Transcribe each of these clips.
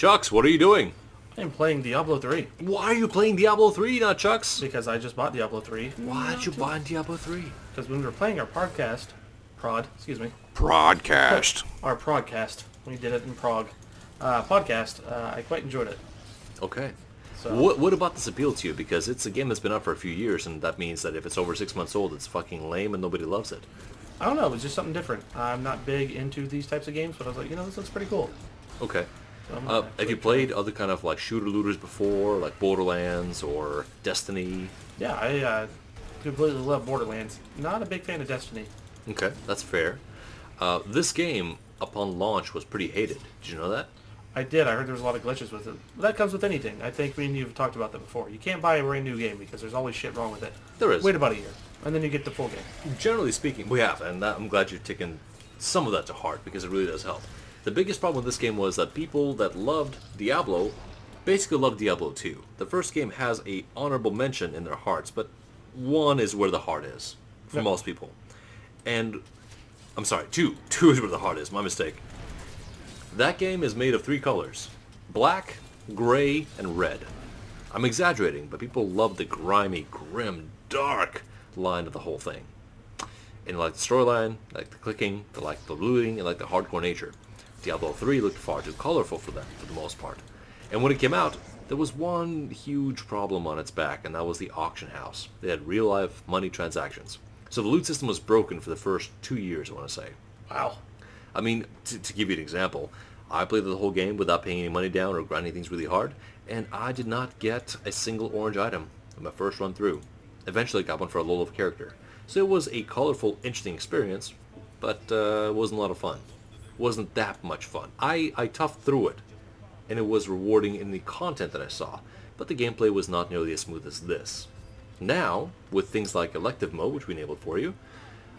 Chucks, what are you doing? I'm playing Diablo 3 Why are you playing Diablo 3, Nutchucks? because I just bought Diablo 3. Why did you buy Diablo 3? Because when we were playing our podcast, Broadcast. our progcast, we did it in Prague, podcast, I quite enjoyed it. Okay. So- What about this appeal to you? Because it's a game that's been out for a few years, and that means that if it's over 6 months old, it's fucking lame and nobody loves it. I don't know, it was just something different. I'm not big into these types of games, but I was like, this looks pretty cool. Okay. So I'm gonna Have actually you played other kind of like shooter-looters before, like Borderlands or Destiny? Yeah, I completely love Borderlands. Not a big fan of Destiny. Okay, that's fair. This game, upon launch, was pretty hated. Did you know that? I did. I heard there was a lot of glitches with it. But that comes with anything. I think me and you have talked about that before. You can't buy a brand new game because there's always shit wrong with it. There is. Wait about a year, and then you get the full game. Generally speaking, we have, and I'm glad you've taken some of that to heart because it really does help. The biggest problem with this game was that people that loved Diablo basically loved Diablo 2. The first game has a honorable mention in their hearts, but 1 is where the heart is for Yep. most people. And, I'm sorry, 2. 2 is where the heart is, my mistake. That game is made of 3 colors: black, gray, and red. I'm exaggerating, but people love the grimy, grim, dark line of the whole thing. And they like the storyline, they like the clicking, they like the looting, and like the hardcore nature. Diablo 3 looked far too colorful for them, for the most part. And when it came out, there was one huge problem on its back, and that was the auction house. They had real-life money transactions. So the loot system was broken for the first 2 years, I want to say. Wow. I mean, to give you an example, I played the whole game without paying any money down or grinding things really hard, and I did not get a single orange item in my first run through. Eventually I got one for a low-level character. So it was a colorful, interesting experience, but it wasn't a lot of fun. Wasn't that much fun. I toughed through it, and it was rewarding in the content that I saw, but the gameplay was not nearly as smooth as this. Now, with things like elective mode, which we enabled for you,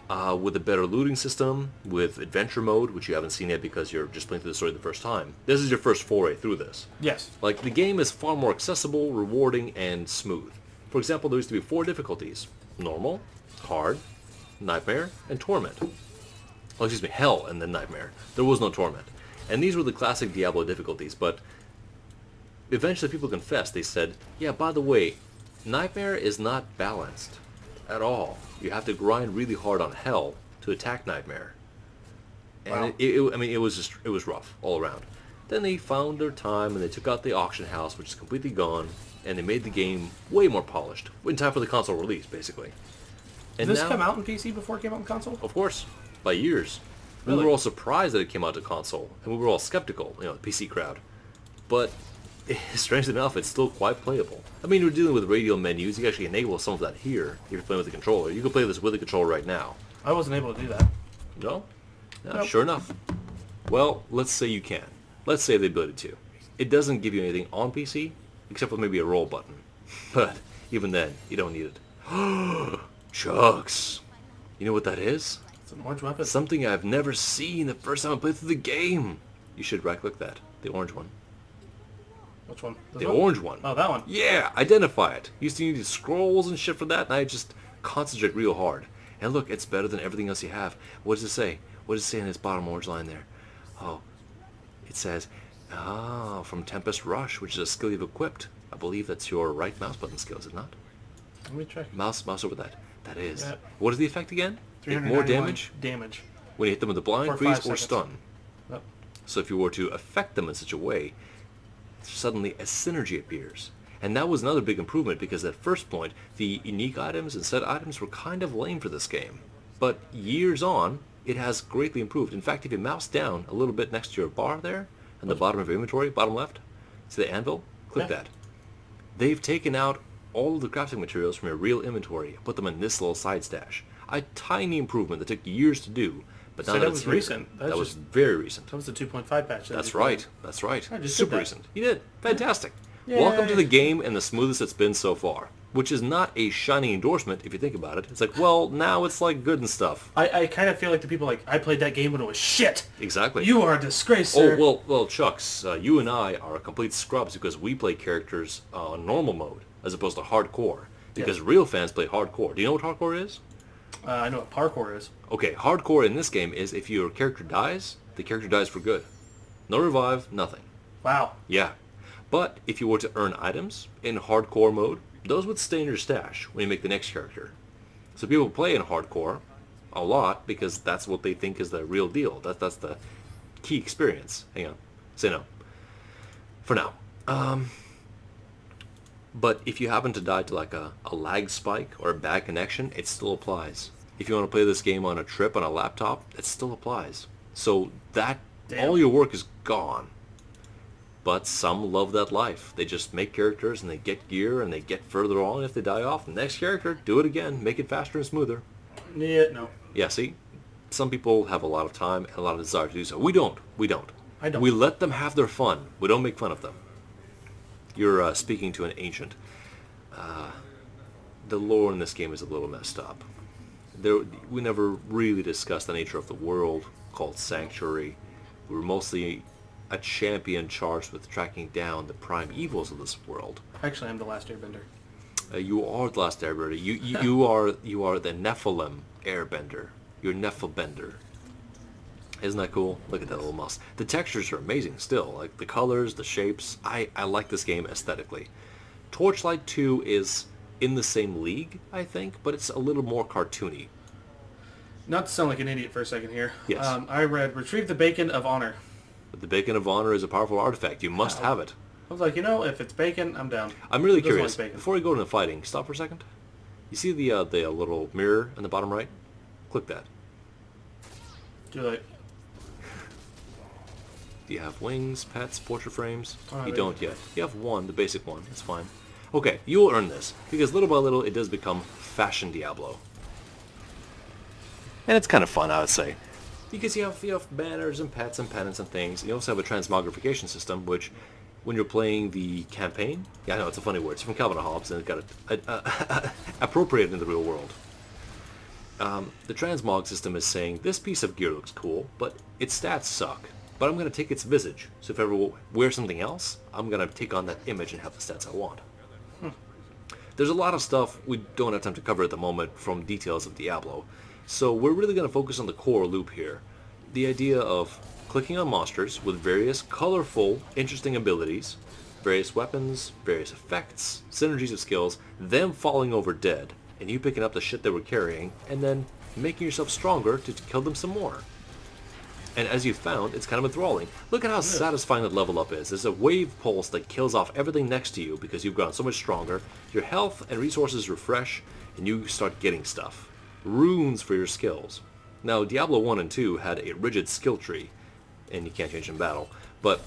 with a better looting system, with adventure mode, which you haven't seen yet because you're just playing through the story the first time, this is your first foray through this. Yes. Like, the game is far more accessible, rewarding, and smooth. For example, there used to be 4 difficulties: normal, hard, nightmare, and torment. Oh, excuse me, hell and then nightmare. There was no torment. And these were the classic Diablo difficulties, but eventually people confessed. They said, yeah, by the way, nightmare is not balanced at all. You have to grind really hard on hell to attack nightmare. And Wow. it was rough all around. Then they found their time and they took out the auction house, which is completely gone, and they made the game way more polished in time for the console release, basically. And Did this now, come out on PC before it came out on console? of course, by years. We Really? were all surprised that it came out to console, and we were all skeptical, the PC crowd. But, strangely enough, it's still quite playable. I mean, you're dealing with radial menus. You can actually enable some of that here if you're playing with the controller. You can play this with the controller right now. I wasn't able to do that. No? No, Nope. Sure enough. Well, let's say you can. Let's say the ability to. It doesn't give you anything on PC, except for maybe a roll button. But even then, you don't need it. Chucks! You know what that is? It's an orange weapon. Something I've never seen the first time I played through the game. You should right-click that. The orange one. Which one? This The one? orange one. Oh, that one. Yeah, identify it. Used to need scrolls and shit for that, and I just concentrate real hard. And look, it's better than everything else you have. What does it say? What does it say in this bottom orange line there? Oh, it says, from Tempest Rush, which is a skill you've equipped. I believe that's your right mouse button skill, is it not? Let me check. Mouse over that. That is. Yep. What is the effect again? More 391 damage Damage. when you hit them with the blind, For freeze, 5 or seconds. stun. Yep. So if you were to affect them in such a way, suddenly a synergy appears. And that was another big improvement because at first point, the unique items and set items were kind of lame for this game. But years on, it has greatly improved. In fact, if you mouse down a little bit next to your bar there, on the bottom of your inventory, bottom left, see the anvil? Click Yeah. that. They've taken out all of the crafting materials from your real inventory and put them in this little side stash. A tiny improvement that took years to do, but now So that that it's was here, recent. that That's was just- very recent. That was the 2.5 patch. that That's we right. played. That's right. I just did Super that. recent. You did. Fantastic. Yay. Welcome to the game and the smoothest it's been so far. Which is not a shining endorsement if you think about it. It's like, well, now it's like good and stuff. I kind of feel like the people like, I played that game when it was shit. Exactly. You are a disgrace, sir. Oh, well, Chucks, you and I are complete scrubs because we play characters on normal mode as opposed to hardcore. Because Yes. real fans play hardcore. Do you know what hardcore is? I know what parkour is. Okay, hardcore in this game is if your character dies, the character dies for good. No revive, nothing. Wow. Yeah. But if you were to earn items in hardcore mode, those would stay in your stash when you make the next character. So people play in hardcore a lot because that's what they think is the real deal. That's the key experience. Hang on. Say no. For now. But if you happen to die to like a lag spike or a bad connection, it still applies. If you want to play this game on a trip on a laptop, it still applies. So that Damn. all your work is gone. But some love that life. They just make characters and they get gear and they get further on. If they die off, the next character, do it again. Make it faster and smoother. Yeah, no. Yeah, see? Some people have a lot of time and a lot of desire to do so. We don't. We don't. I don't. We let them have their fun. We don't make fun of them. You're speaking to an ancient. The lore in this game is a little messed up. We never really discussed the nature of the world called Sanctuary. We were mostly a champion charged with tracking down the prime evils of this world. Actually, I'm the last airbender. You are the last airbender. You are the Nephilim airbender. You're Nephilbender. Isn't that cool? Look at that little mouse. The textures are amazing still. Like the colors, the shapes. I like this game aesthetically. Torchlight 2 is in the same league, I think, but it's a little more cartoony. Not to sound like an idiot for a second here. Yes. I read Retrieve the Bacon of Honor. But the Beacon of Honor is a powerful artifact. You must have it. I was like, if it's bacon, I'm down. I'm really Who doesn't curious. like bacon? Before we go into fighting, stop for a second. You see the little mirror in the bottom right? Click that. Do like, Do you have wings, pets, portrait frames? Oh, You yeah. don't yet. You have one, the basic one. It's fine. Okay, you will earn this, because little by little it does become fashion Diablo. And it's kind of fun, I would say. Because you have banners and pets and pennants and things. You also have a transmogrification system, which, when you're playing the campaign... Yeah, I know, it's a funny word. It's from Calvin and Hobbes, and it got appropriated in the real world. The transmog system is saying, this piece of gear looks cool, but its stats suck. But I'm going to take its visage. So if I ever wear something else, I'm going to take on that image and have the stats I want. There's a lot of stuff we don't have time to cover at the moment from details of Diablo. So we're really going to focus on the core loop here. The idea of clicking on monsters with various colorful, interesting abilities, various weapons, various effects, synergies of skills, them falling over dead, and you picking up the shit they were carrying, and then making yourself stronger to kill them some more. And as you found, it's kind of enthralling. Look at how satisfying that level up is. There's a wave pulse that kills off everything next to you because you've gotten so much stronger. Your health and resources refresh, and you start getting stuff. Runes for your skills. Now, Diablo 1 and 2 had a rigid skill tree, and you can't change in battle. But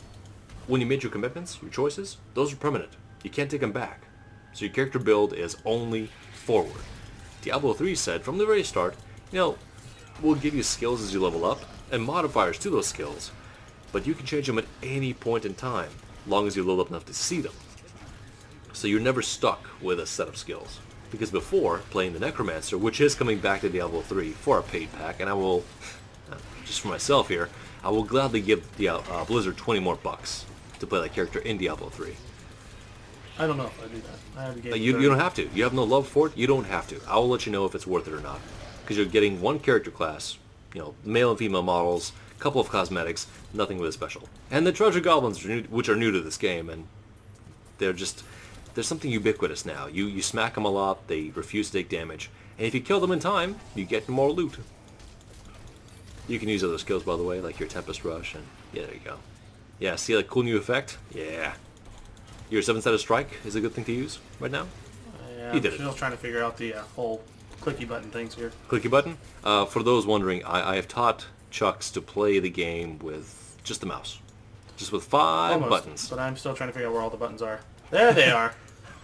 when you made your commitments, your choices, those are permanent. You can't take them back. So your character build is only forward. Diablo 3 said from the very start, we'll give you skills as you level up, and modifiers to those skills, but you can change them at any point in time, long as you level up enough to see them. So you're never stuck with a set of skills. Because before, playing the Necromancer, which is coming back to Diablo 3 for a paid pack, and I will, just for myself here, I will gladly give Blizzard 20 more bucks to play that character in Diablo 3. I don't know if I do that. I have a game. You don't have to. You have no love for it, you don't have to. I will let you know if it's worth it or not. Because you're getting one character class, male and female models, a couple of cosmetics, nothing really special. And the treasure goblins, which are new to this game, and there's something ubiquitous now. You smack them a lot, they refuse to take damage, and if you kill them in time, you get more loot. You can use other skills, by the way, like your Tempest Rush, and yeah, there you go. Yeah, see that cool new effect? Yeah. Your 7-sided strike is a good thing to use right now. Yeah, You did I'm it. still trying to figure out the whole clicky button things here. Clicky button. For those wondering, I have taught Chucks to play the game with just the mouse. Just with 5 Almost, buttons. but I'm still trying to figure out where all the buttons are. There they are.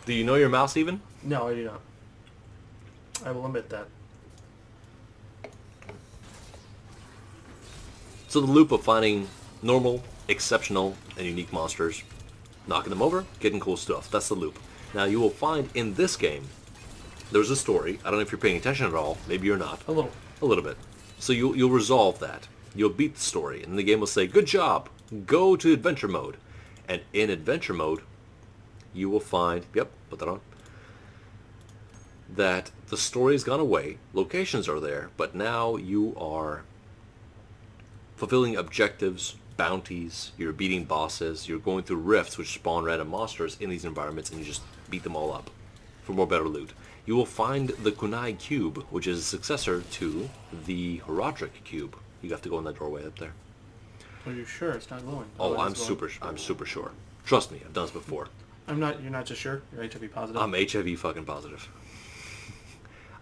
Do you know your mouse even? No, I do not. I will admit that. So the loop of finding normal, exceptional, and unique monsters, knocking them over, getting cool stuff. That's the loop. Now you will find in this game, there's a story. I don't know if you're paying attention at all. Maybe you're not. A little. A little bit. So you'll resolve that. You'll beat the story, and the game will say, good job, go to adventure mode. And in adventure mode, you will find, yep, put that on, that the story's gone away, locations are there, but now you are fulfilling objectives bounties, you're beating bosses, you're going through rifts which spawn random monsters in these environments, and you just beat them all up for more better loot. You will find the Kunai Cube, which is a successor to the Horadric Cube. You have to go in that doorway up there. Are you sure it's not glowing? Oh, it I'm is glowing. I'm super sure. Trust me, I've done this before. You're not just sure? You're HIV positive? I'm HIV fucking positive.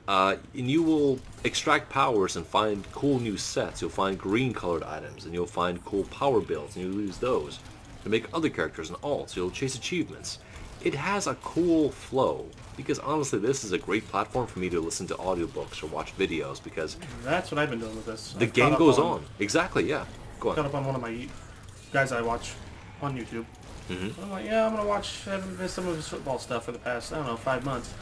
And you will extract powers and find cool new sets. You'll find green colored items, and you'll find cool power builds, and you'll use those to make other characters and alts. You'll chase achievements. It has a cool flow, because honestly this is a great platform for me to listen to audiobooks or watch videos, because That's what I've been doing with this. the I've game caught up goes on. Exactly, yeah. Go Caught on. up on one of my guys I watch on YouTube. Mm-hmm. I'm like, yeah, I'm going to watch, I haven't missed some of his football stuff for the past, I don't know, 5 months.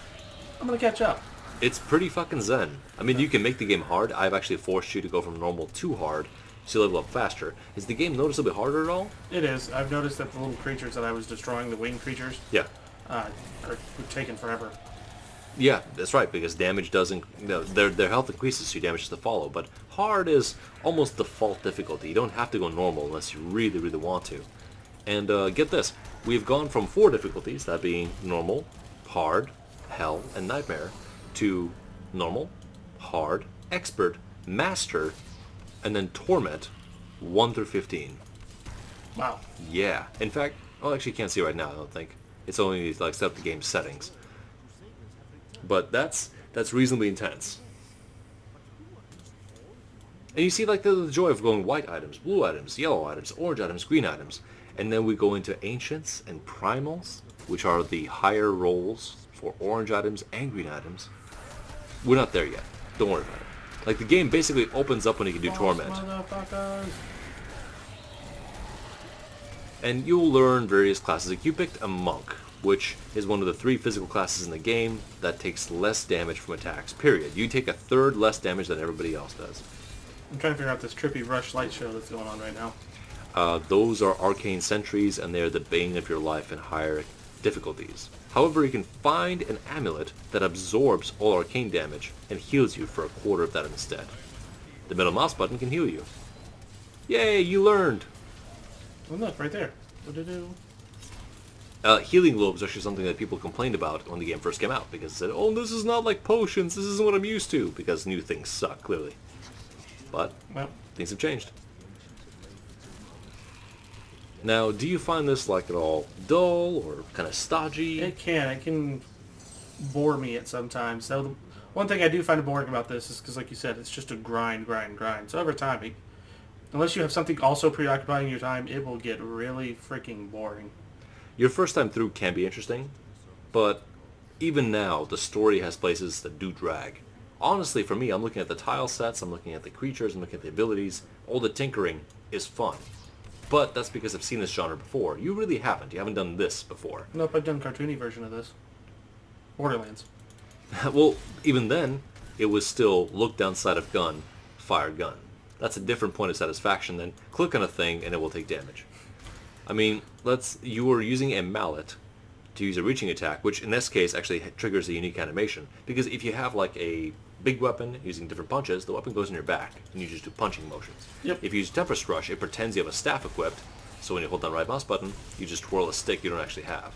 I'm going to catch up. It's pretty fucking zen. I mean, you can make the game hard. I've actually forced you to go from normal to hard to level up faster. Is the game noticeably harder at all? It is. I've noticed that the little creatures that I was destroying, the winged creatures, Yeah. are taking forever. Yeah, that's right, because damage doesn't... their health increases, so your damage has to follow. But hard is almost default difficulty. You don't have to go normal unless you really, really want to. And get this. We've gone from 4 difficulties, that being normal, hard, hell, and nightmare, to normal, hard, expert, master, and then torment, 1 through 15. Wow. Yeah. In fact, well, actually you can't see right now, I don't think. It's only like set up the game settings. But that's reasonably intense. And you see like the joy of going white items, blue items, yellow items, orange items, green items. And then we go into ancients and primals, which are the higher rolls for orange items and green items. We're not there yet. Don't worry about it. Like the game basically opens up when you can do torment. Motherfuckers. And you'll learn various classes. Like you picked a monk, which is one of the 3 physical classes in the game that takes less damage from attacks, period. You take a third less damage than everybody else does. I'm trying to figure out this trippy Rush light show that's going on right now. Those are arcane sentries, and they're the bane of your life in higher difficulties. However, you can find an amulet that absorbs all arcane damage and heals you for a quarter of that instead. The middle mouse button can heal you. Yay, you learned! Oh, look, right there. What-do-do? Healing globes is actually something that people complained about when the game first came out, because they said, oh, this is not like potions, this isn't what I'm used to, because new things suck, clearly. But, Well, things have changed. Now, do you find this like at all dull or kind of stodgy? it can bore me at some times. So the one thing I do find boring about this is because, like you said, it's just a grind. So over time, unless you have something also preoccupying your time, it will get really freaking boring. Your first time through can be interesting, but even now, the story has places that do drag. Honestly, for me, I'm looking at the tile sets, I'm looking at the creatures, I'm looking at the abilities. All the tinkering is fun. But that's because I've seen this genre before. You really haven't. You haven't done this before. Nope, I've done a cartoony version of this. Borderlands. Well, even then, it was still look down sight of gun, fire gun. That's a different point of satisfaction than click on a thing and it will take damage. I mean, you were using a mallet to use a reaching attack, which in this case actually triggers a unique animation. Because if you have like a big weapon using different punches, the weapon goes in your back and you just do punching motions. Yep. If you use Tempest Rush, it pretends you have a staff equipped, so when you hold down the right mouse button, you just twirl a stick you don't actually have.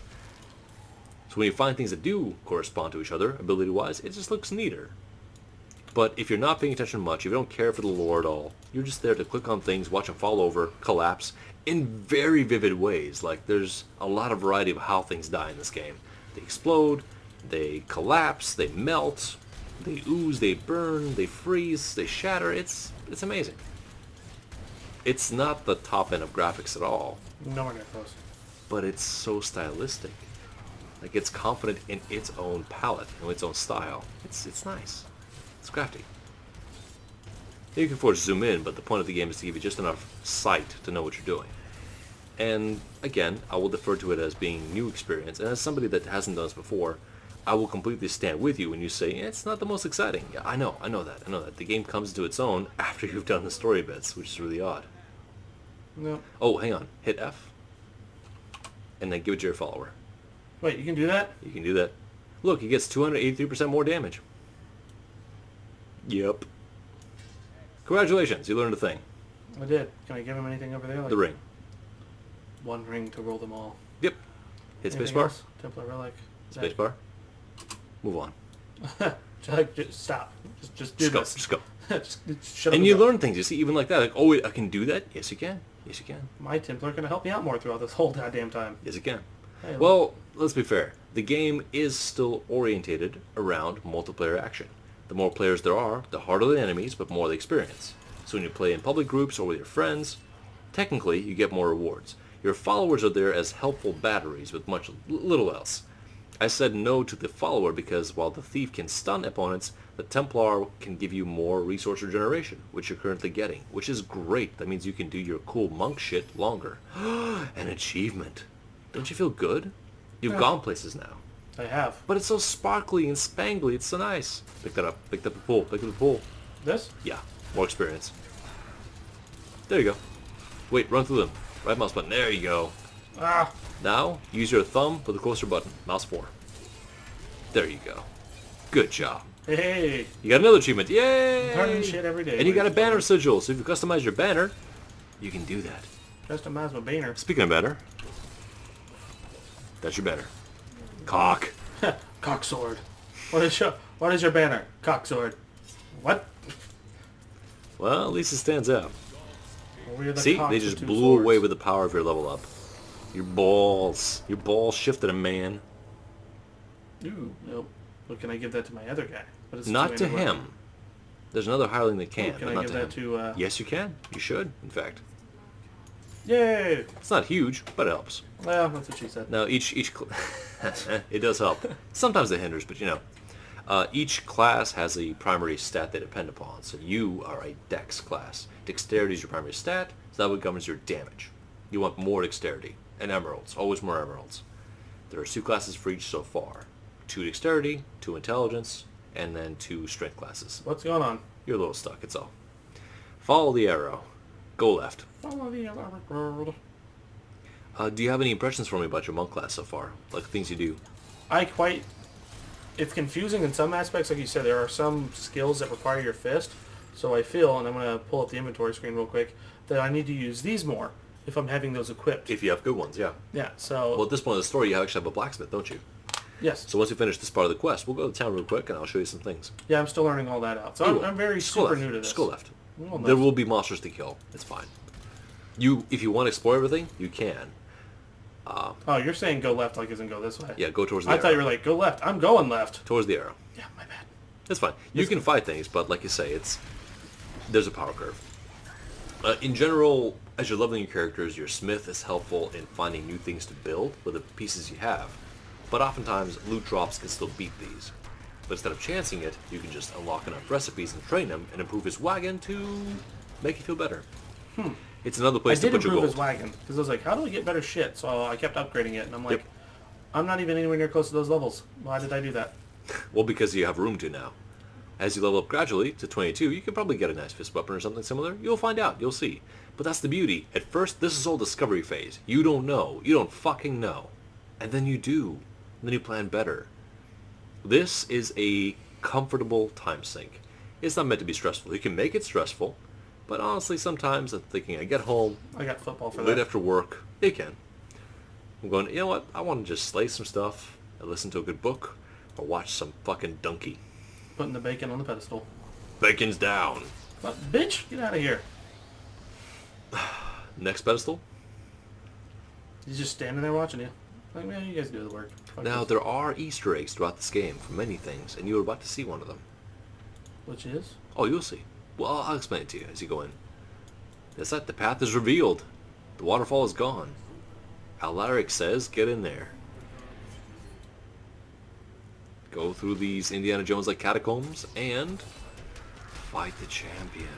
So when you find things that do correspond to each other, ability-wise, it just looks neater. But if you're not paying attention much, if you don't care for the lore at all, you're just there to click on things, watch them fall over, collapse, in very vivid ways. Like, there's a lot of variety of how things die in this game. They explode, they collapse, they melt, they ooze, they burn, they freeze, they shatter. It's amazing. It's not the top end of graphics at all, Nowhere near close. but it's so stylistic. Like, it's confident in its own palette, in its own style. It's nice. It's crafty. You can of course zoom in, but the point of the game is to give you just enough sight to know what you're doing. And again, I will defer to it as being new experience, and as somebody that hasn't done this before, I will completely stand with you when you say, it's not the most exciting. Yeah, I know that. The game comes into its own after you've done the story bits, which is really odd. No. Oh, hang on. Hit F, and then give it to your follower. Wait, you can do that? You can do that. Look, he gets 283% more damage. Yep. Congratulations, you learned a thing. I did. Can I give him anything over there? Like The ring. one ring to roll them all. Yep. Hit Anything spacebar. else? Templar relic. Is that- Spacebar. Move on. just stop. Just do Just go. this. Just go. just shut up And you go. learn things. You see, even like that. Like, oh, wait, I can do that? Yes, you can. Yes, you can. My Templar gonna help me out more throughout this whole goddamn time. Yes, you can. Hey, Well, let's be fair. The game is still orientated around multiplayer action. The more players there are, the harder the enemies, but more the experience. So when you play in public groups or with your friends, technically you get more rewards. Your followers are there as helpful batteries with little else. I said no to the follower because while the thief can stun opponents, the Templar can give you more resource regeneration, which you're currently getting, which is great. That means you can do your cool monk shit longer. An achievement. Don't you feel good? You've Yeah. gone places now. I have. But it's so sparkly and spangly, it's so nice. Pick that up. Pick up the pool. Pick up the pool. This? Yeah, more experience. There you go. Wait, run through them. Right mouse button. There you go. Ah! Now, use your thumb for the closer button. Mouse 4. There you go. Good job. Hey! You got another achievement. Yay! Learning shit every day. And you got a ladies and banner sigil, so if you customize your banner, you can do that. gentlemen. Customize my banner. Speaking of banner, that's your banner. Cock. Cocksword. What is your banner? Cocksword. What? Well, at least it stands out. We are the See, cocks they with just two blew swords. away with the power of your level up. Your balls shifted a man. Ooh, nope. Well, can I give that to my other guy? But it's Not to too anyway. him. There's another hireling that Ooh, can, can but I not give to him. that to, Yes, you can. You should, in fact. Yay! It's not huge, but it helps. Well, that's what she said. Now, it does help. Sometimes it hinders, but you know. Each class has a primary stat they depend upon. So you are a dex class. Dexterity is your primary stat, so that what governs your damage. You want more dexterity. And emeralds. Always more emeralds. There are 2 classes for each so far. 2 dexterity, 2 intelligence, and then 2 strength classes. What's going on? You're a little stuck, it's all. Follow the arrow. Go left. Follow the elaborate world. Do you have any impressions for me about your monk class so far? Like things you do? It's confusing in some aspects. Like you said, there are some skills that require your fist. So I feel, and I'm going to pull up the inventory screen real quick, that I need to use these more if I'm having those equipped. If you have good ones, yeah. Yeah, so... Well, at this point of the story, you actually have a blacksmith, don't you? yes. So once you finish this part of the quest, we'll go to town real quick, and I'll show you some things. Yeah, I'm still learning all that out. So You I'm, will. I'm very Just go super left. new to this. Just go left. Well, There no. will be monsters to kill. It's fine. If you want to explore everything, you can. Oh, you're saying go left like isn't go this way. Yeah, go towards the I arrow. thought you were like, go left. I'm going left. Towards the arrow. Yeah, my bad. That's fine. You can fight things, but like you say, there's a power curve. In general, as you're leveling your characters, your smith is helpful in finding new things to build with the pieces you have. But oftentimes, loot drops can still beat these. But instead of chancing it, you can just unlock enough recipes and train them and improve his wagon to make you feel better. It's another I place to did put your improve gold. his wagon because I was like, how do I get better shit? So I kept upgrading it, and I'm like, Yep. I'm not even anywhere near close to those levels. Why did I do that? Well, because you have room to now. As you level up gradually to 22, you can probably get a nice fist weapon or something similar. You'll find out. You'll see. But that's the beauty. At first, this is all discovery phase. You don't know. You don't fucking know. And then you do. And then you plan better. This is a comfortable time sink. It's not meant to be stressful. You can make it stressful, but honestly, sometimes I'm thinking I get home I got football for late that. after work. You can. I'm going, you know what? I want to just slay some stuff, and listen to a good book, or watch some fucking donkey. Putting the bacon on the pedestal. Bacon's down. What? Bitch, get out of here. Next pedestal. He's just standing there watching you. Like, man, you guys do the work. Fuck Now, this. there are Easter eggs throughout this game for many things, and you're about to see one of them. Which is? Oh, you'll see. Well, I'll explain it to you as you go in. That's it. The path is revealed. The waterfall is gone. Alaric says, get in there. Go through these Indiana Jones-like catacombs and fight the champion.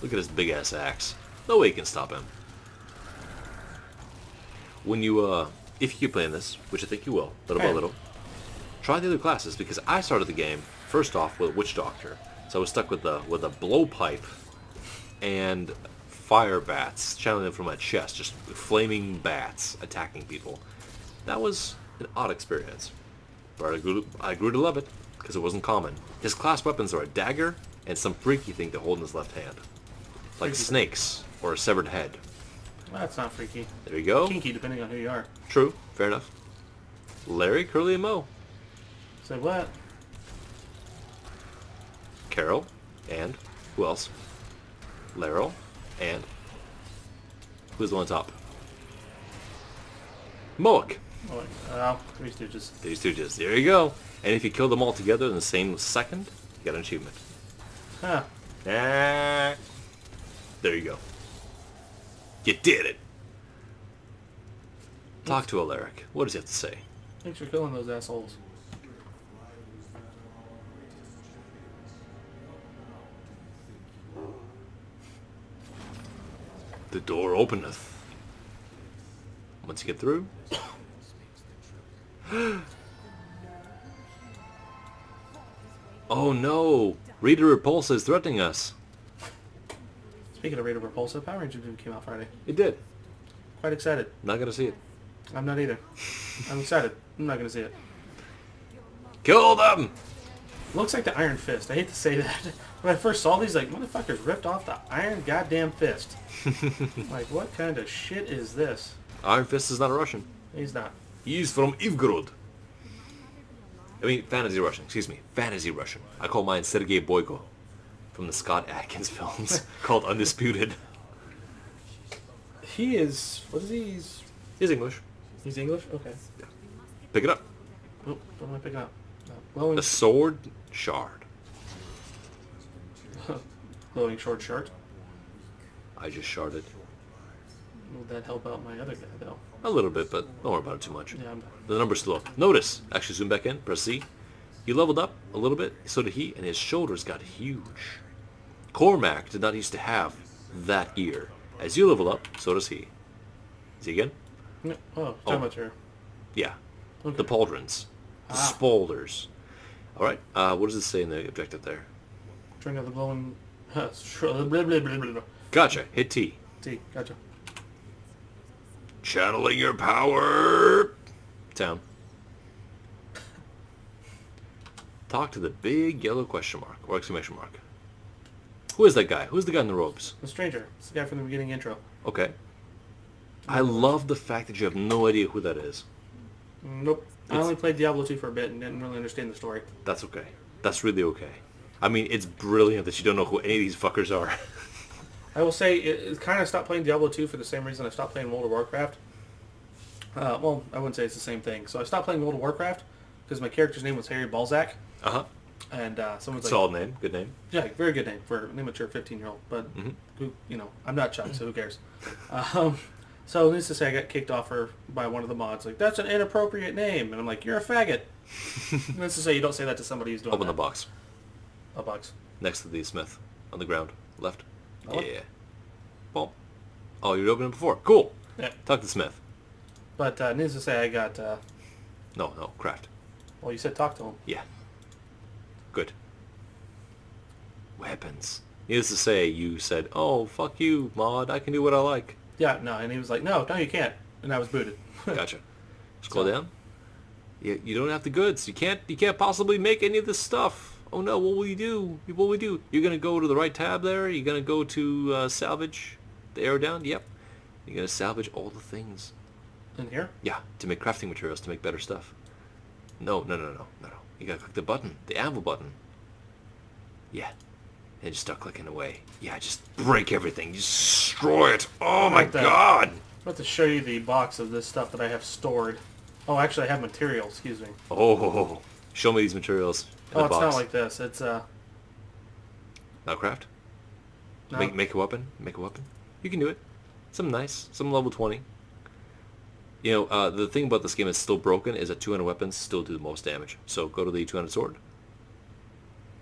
Look at his big-ass axe. No way you can stop him. When you, if you keep playing this, which I think you will, little by Okay. little, try the other classes, because I started the game, first off, with Witch Doctor. So I was stuck with a blowpipe and fire bats channeling them from my chest, just flaming bats attacking people. That was an odd experience, but I grew to love it because it wasn't common. His class weapons are a dagger and some freaky thing to hold in his left hand. like Freaky. snakes or a severed head. Well, that's not freaky. There you go. Kinky, depending on who you are. True. Fair enough. Larry, Curly, and Moe. Say what? Carol, and who else? Laryl, and who's the one on top? Moak. Oh, Three Stooges. Three Stooges. There you go. And if you kill them all together in the same second, you got an achievement. Huh. Ah. There you go. You did it. Talk to Alaric. What does he have to say? Thanks for killing those assholes. The door openeth. Once you get through. Oh no! Rita Repulsa is threatening us. Speaking of Raider Repulsa, Power Rangers movie came out Friday. It did. Quite excited. Not gonna see it. I'm not either. I'm excited. I'm not going to see it. Kill them! Looks like the Iron Fist. I hate to say that. When I first saw these, like, motherfuckers ripped off the Iron Goddamn Fist. Like, what kind of shit is this? Iron Fist is not a Russian. He's not. He's from Ivgorod. I mean, fantasy Russian. Excuse me. Fantasy Russian. I call mine Sergei Boyko from the Scott Adkins films called Undisputed. He is... What is he? He's English. He's English? Okay. Yeah. Pick it up. Oh, what am I picking up? Glowing, The sword shard. glowing short shirt. I just sharded. Will that help out my other guy, though? A little bit, but don't worry about it too much. Yeah, I'm done. The number's still up. Notice. Actually, zoom back in. Press C. He leveled up a little bit. So did he, and his shoulders got huge. Cormac did not used to have that gear. As you level up, so does he. Is he again? No. Oh, talking about your... Yeah. Okay. The pauldrons. The spolders. Alright, what does it say in the objective there? Drink of the glowing... blah, blah, blah, blah, blah. Gotcha. Hit T. T, gotcha. Channeling your power. Town. Talk to the big yellow question mark, or exclamation mark. Who is that guy? Who's the guy in the robes? The stranger. It's the guy from the beginning intro. Okay. I love the fact that you have no idea who that is. Nope. I only played Diablo 2 for a bit and didn't really understand the story. That's okay. That's really okay. I mean, it's brilliant that you don't know who any of these fuckers are. I will say, it kind of stopped playing Diablo 2 for the same reason I stopped playing World of Warcraft. Well, I wouldn't say it's the same thing. So I stopped playing World of Warcraft because my character's name was Harry Balzac. Uh-huh. And someone's like... Solid name. Good name. Yeah, very good name for an immature 15-year-old. But, who, you know, I'm not Chuck, so who cares? So needless to say, I got kicked off by one of the mods. Like, that's an inappropriate name. And I'm like, you're a faggot. Needless to say, you don't say that to somebody who's doing Open that. the box. A box. Next to the smith. On the ground. Left. Oh. Yeah. Boom. Oh, you'd opened it before. Cool. Yeah. Talk to the smith. But needless to say, I got... No, craft. well, you said talk to him. Yeah. Good. Weapons. Needless to say, you said, oh, fuck you, mod. I can do what I like. Yeah, no, and he was like, no, you can't. And I was booted. Gotcha. Scroll down. You don't have the goods. You can't possibly make any of this stuff. Oh no, what will you do? What will we do? You're gonna go to the right tab there. You're gonna go to salvage. The arrow down. Yep. You're gonna salvage all the things. In here? Yeah, to make crafting materials, to make better stuff. No. You gotta click the button, the anvil button. Yeah. And just start clicking away. Yeah, just break everything. Just destroy it. Oh my god! I'm about to show you the box of this stuff that I have stored. Oh, actually, I have material. Excuse me. Oh, show me these materials in the It's box. not like this. It's Now craft. no. Make a weapon. Make a weapon. You can do it. Some nice. Some level 20. You know, the thing about this game is still broken is that 200 weapons still do the most damage. So go to the 200 sword.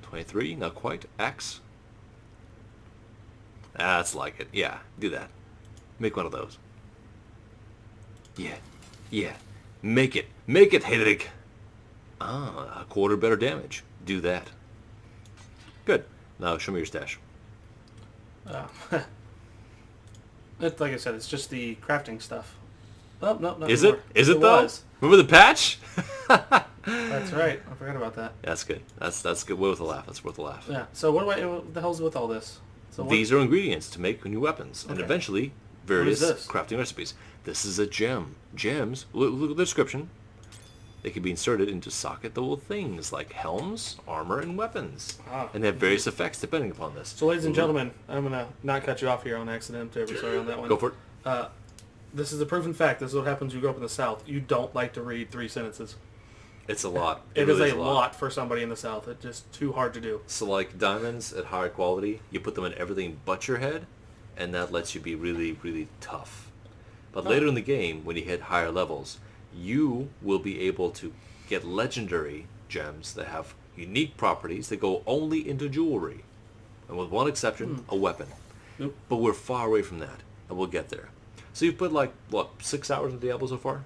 23, not quite. Axe. That's like it. Yeah, do that. Make one of those. Yeah. Make it, Hedrick. A quarter better damage. Do that. Good. Now show me your stash. It's like I said, it's just the crafting stuff. Oh, no, not Is anymore. it? Is it though? Was. Remember the patch? That's right. I forgot about that. That's good. That's good. Worth a laugh. That's worth a laugh. Yeah. So what the hell's with all this? So These are ingredients to make new weapons, and Okay. eventually various this? crafting recipes. This is a gem. Gems, look at the description. They can be inserted into socket-level things like helms, armor, and weapons, Ah. and have various effects depending upon this. So, ladies and gentlemen, I'm going to not cut you off here on accident. Terribly sorry on that one. Go for it. This is a proven fact. This is what happens when you grow up in the South. You don't like to read 3 sentences. It's a lot. It really is a lot for somebody in the South. It's just too hard to do. So like diamonds at higher quality, you put them in everything but your head, and that lets you be really, really tough. But later in the game, when you hit higher levels, you will be able to get legendary gems that have unique properties that go only into jewelry. And with one exception, a weapon. Nope. But we're far away from that, and we'll get there. So you put like, what, 6 hours into Diablo so far?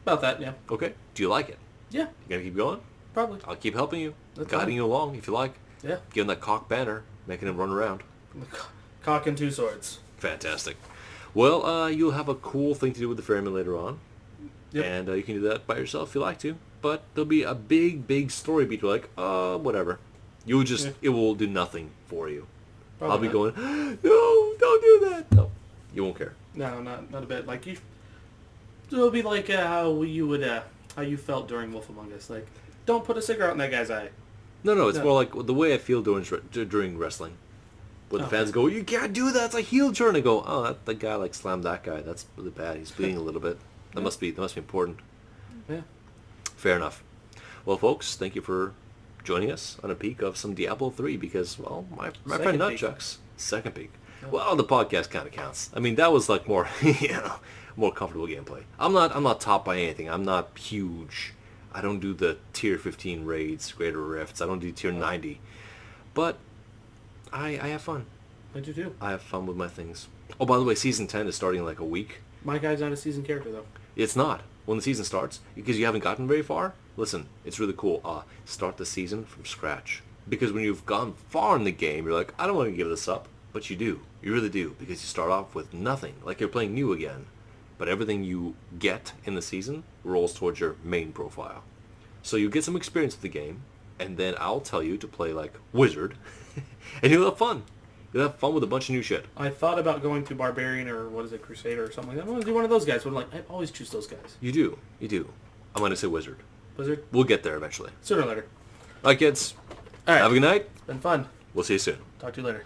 About that, yeah. Okay. Do you like it? Yeah, You gonna keep going? probably. I'll keep helping you, That's guiding fine. you along if you like. Yeah. Give him that cock banner, making him run around. Cock and 2 swords. Fantastic. Well, you'll have a cool thing to do with the ferryman later on. Yep. And you can do that by yourself if you like to. But there'll be a big, big story beat. You're like, whatever. You'll just, Yeah. it will do nothing for you. Probably I'll be not. going, no, don't do that. No, you won't care. No, not a bit. Like you, it'll be like how you would, how you felt during Wolf Among Us. Like, don't put a cigarette in that guy's eye. No, it's No. more like the way I feel during wrestling. When the Oh. fans go, you can't do that, it's a heel turn. I go, oh, that guy like slammed that guy. That's really bad. He's bleeding a little bit. That must be important. Yeah. Fair enough. Well, folks, thank you for joining us on a peek of some Diablo 3 because, well, my friend Second peek. Nutchucks, second peek. Well, the podcast kind of counts. I mean, that was like more, more comfortable gameplay. I'm not top by anything. I'm not huge. I don't do the tier 15 raids, greater rifts. I don't do tier 90. But I have fun. I do too. I have fun with my things. Oh, by the way, season 10 is starting in like a week. My guy's not a seasoned character though. It's not. When the season starts, because you haven't gotten very far, listen, it's really cool. Start the season from scratch. Because when you've gone far in the game, you're like, I don't want to give this up. But you do. You really do. Because you start off with nothing. Like you're playing new again. But everything you get in the season rolls towards your main profile. So you get some experience with the game, and then I'll tell you to play like Wizard, and you'll have fun. You'll have fun with a bunch of new shit. I thought about going to Barbarian or what is it, Crusader or something like that. I want to do one of those guys. But I'm like, I always choose those guys. You do. I'm going to say Wizard. Blizzard, We'll get there eventually. sooner or later. All right, kids. All right. Have a good night. It's been fun. We'll see you soon. Talk to you later.